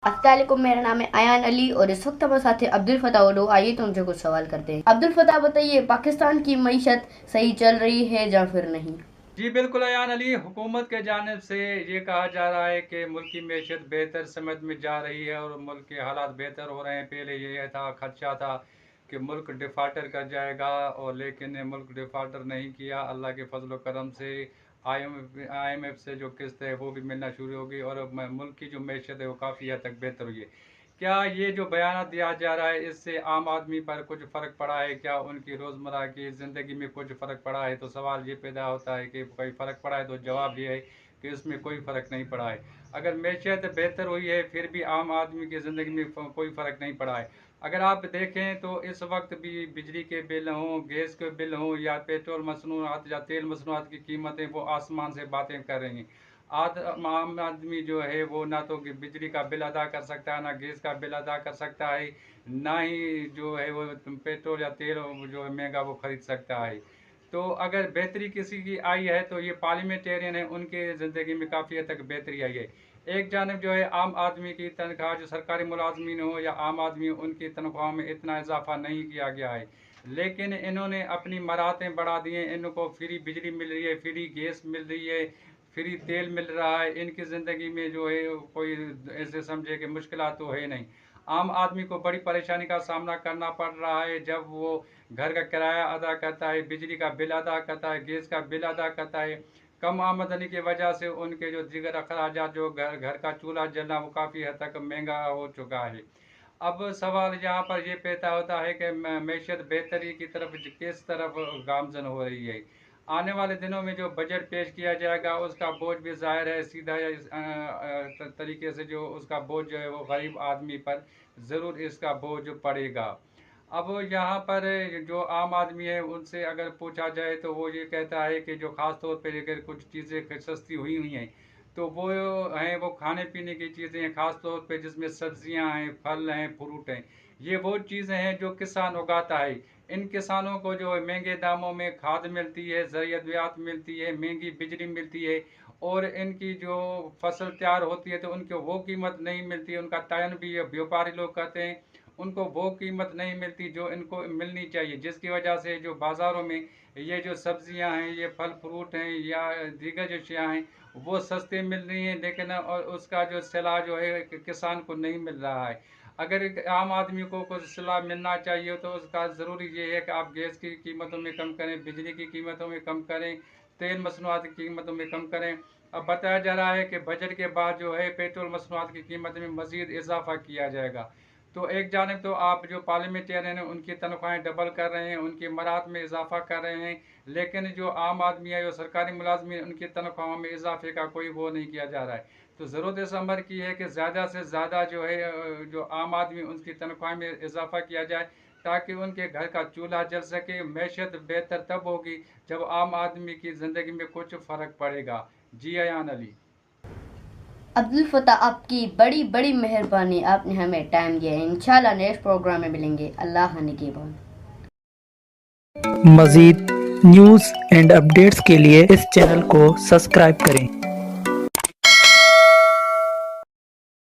अस्सलाम वालेकुम, मेरा नाम है आयान अली और इस वक्त हमारे साथ है अब्दुल फताह उर्दू। आइए तो उनसे कुछ सवाल करते हैं। अब्दुल फताह बताइए, पाकिस्तान की मईशत सही चल रही है या फिर नहीं? जी बिल्कुल अयान अली, हुकूमत के जानिब से ये कहा जा रहा है कि मुल्क की मैशत बेहतर समत में जा रही है और मुल्क के हालात बेहतर हो रहे हैं। पहले ये था, खदशा था कि मुल्क डिफ़ाल्टर कर जाएगा, और लेकिन मुल्क डिफ़ाल्टर नहीं किया। अल्लाह के फजल करम से IMF से जो किस्त है वो भी मिलना शुरू होगी और मुल्क की जो मैशत है वो काफ़ी हद तक बेहतर हुई है। क्या ये जो बयान दिया जा रहा है इससे आम आदमी पर कुछ फ़र्क पड़ा है? क्या उनकी रोज़मर्रा की ज़िंदगी में कुछ फ़र्क पड़ा है? तो सवाल ये पैदा होता है कि कोई फ़र्क पड़ा है, तो जवाब ये है कि इसमें कोई फ़र्क नहीं पड़ा है। अगर मैशियत बेहतर हुई है फिर भी आम आदमी की ज़िंदगी में कोई फ़र्क नहीं पड़ा है। अगर आप देखें तो इस वक्त भी बिजली के बिल हों, गैस के बिल हों, या पेट्रोल मसनूआत या तेल मसनूआत की कीमतें वो आसमान से बातें कर रही हैं। आम आदमी जो है वो ना तो बिजली का बिल अदा कर सकता है, ना गैस का बिल अदा कर सकता है, ना ही जो है वो पेट्रोल या तेल जो है महंगा वो खरीद सकता है। तो अगर बेहतरी किसी की आई है तो ये पार्लियामेंटेरियन है, उनके ज़िंदगी में काफ़ी हद तक बेहतरी आई है। एक जानब जो है आम आदमी की तनख्वाह, जो सरकारी मुलाजमीन हो या आम आदमी हो, उनकी तनख्वाह में इतना इजाफा नहीं किया गया है, लेकिन इन्होंने अपनी मराहतें बढ़ा दी हैं। इनको फ्री बिजली मिल रही है, फ्री गैस मिल रही है, फ्री तेल मिल रहा है। इनकी ज़िंदगी में जो है कोई ऐसे समझे कि मुश्किलात तो है नहीं। आम आदमी को बड़ी परेशानी का सामना करना पड़ रहा है जब वो घर का किराया अदा करता है, बिजली का बिल अदा करता है, गैस का बिल अदा करता है। कम आमदनी की वजह से उनके जो दीगर अखराजात, जो घर घर का चूल्हा जलना, वो काफ़ी हद तक महंगा हो चुका है। अब सवाल यहाँ पर ये पैदा होता है कि मैशियत बेहतरी की तरफ किस तरफ गामजन हो रही है। आने वाले दिनों में जो बजट पेश किया जाएगा उसका बोझ भी ज़ाहिर है सीधा या तरीके से जो उसका बोझ जो है वो गरीब आदमी पर ज़रूर इसका बोझ पड़ेगा। अब यहाँ पर जो आम आदमी है उनसे अगर पूछा जाए तो वो ये कहता है कि जो ख़ास तौर पे अगर कुछ चीज़ें सस्ती हुई हुई हैं तो वो हैं, वो खाने पीने की चीज़ें हैं, ख़ास तौर पे जिसमें सब्जियां हैं, फल हैं, फ्रूट हैं। ये वो चीज़ें हैं जो किसान उगाता है। इन किसानों को जो है महंगे दामों में खाद मिलती है, ज़रिया अद्वियात मिलती है, महंगी बिजली मिलती है, और इनकी जो फसल तैयार होती है तो उनको वो कीमत नहीं मिलती है। उनका तयन भी व्यापारी लोग करते हैं, उनको वो कीमत नहीं मिलती जो इनको मिलनी चाहिए, जिसकी वजह से जो बाज़ारों में ये जो सब्जियां हैं, ये फल फ्रूट हैं या दीगर जो अशिया हैं वो सस्ते मिल रही हैं, लेकिन और उसका जो सिला जो है किसान को नहीं मिल रहा है। अगर एक आम आदमी को कुछ सिला मिलना चाहिए तो उसका ज़रूरी ये है कि आप गैस की कीमतों में कम करें, बिजली की कीमतों में कम करें, तेल मसनूआत की कीमतों में कम करें। अब बताया जा रहा है कि बजट के बाद जो है पेट्रोल मसनूआत की कीमत में मज़ीद इजाफा किया जाएगा। तो एक जानिब तो आप जो पार्लियामेंटेरियन हैं उनकी तनख्वाहें डबल कर रहे हैं, उनकी मराहत में इजाफा कर रहे हैं, लेकिन जो आम आदमी है, जो सरकारी मुलाजमी है, उनकी तनख्वाहों में इजाफे का कोई वो नहीं किया जा रहा है। तो ज़रूरत इस अमर की है कि ज़्यादा से ज़्यादा जो है जो आम आदमी उनकी तनख्वाह में इजाफा किया जाए, ताकि उनके घर का चूल्हा जल सके। मैशत बेहतर तब होगी जब आम आदमी की ज़िंदगी में कुछ फ़र्क पड़ेगा। जी अयान अली। अब्दुल फताह, आपकी बड़ी बड़ी मेहरबानी, आपने हमें टाइम दिया है। इंशाल्लाह नेक्स्ट प्रोग्राम में मिलेंगे। अल्लाह निगहबान। मज़ीद न्यूज़ एंड अपडेट्स के लिए इस चैनल को सब्सक्राइब करें।